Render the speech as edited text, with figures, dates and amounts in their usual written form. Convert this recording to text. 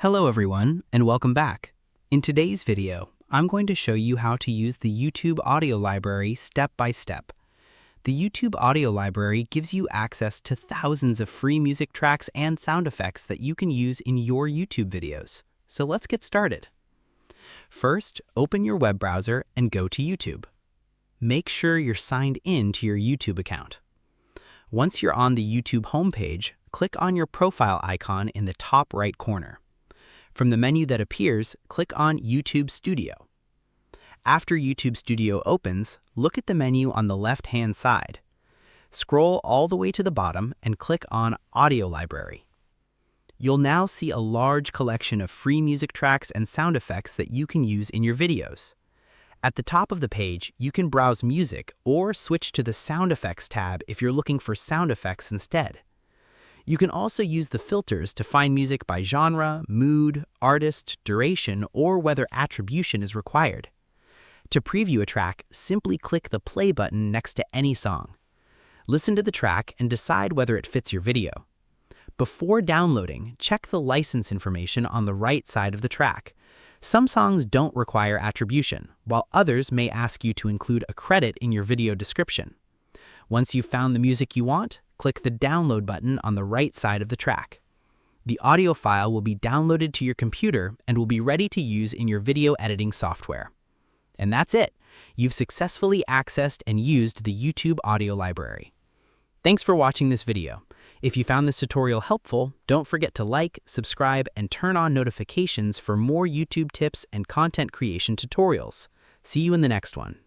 Hello everyone, and welcome back. In today's video, I'm going to show you how to use the YouTube audio library step by step. The YouTube audio library gives you access to thousands of free music tracks and sound effects that you can use in your YouTube videos. So let's get started. First, open your web browser and go to YouTube. Make sure you're signed in to your YouTube account. Once you're on the YouTube homepage, click on your profile icon in the top right corner. From the menu that appears, click on YouTube Studio. After YouTube Studio opens, look at the menu on the left-hand side. Scroll all the way to the bottom and click on Audio Library. You'll now see a large collection of free music tracks and sound effects that you can use in your videos. At the top of the page, you can browse music or switch to the Sound Effects tab if you're looking for sound effects instead. You can also use the filters to find music by genre, mood, artist, duration, or whether attribution is required. To preview a track, simply click the play button next to any song. Listen to the track and decide whether it fits your video. Before downloading, check the license information on the right side of the track. Some songs don't require attribution, while others may ask you to include a credit in your video description. Once you've found the music you want, click the download button on the right side of the track. The audio file will be downloaded to your computer and will be ready to use in your video editing software. And that's it. You've successfully accessed and used the YouTube audio library. Thanks for watching this video. If you found this tutorial helpful, don't forget to like, subscribe, and turn on notifications for more YouTube tips and content creation tutorials. See you in the next one.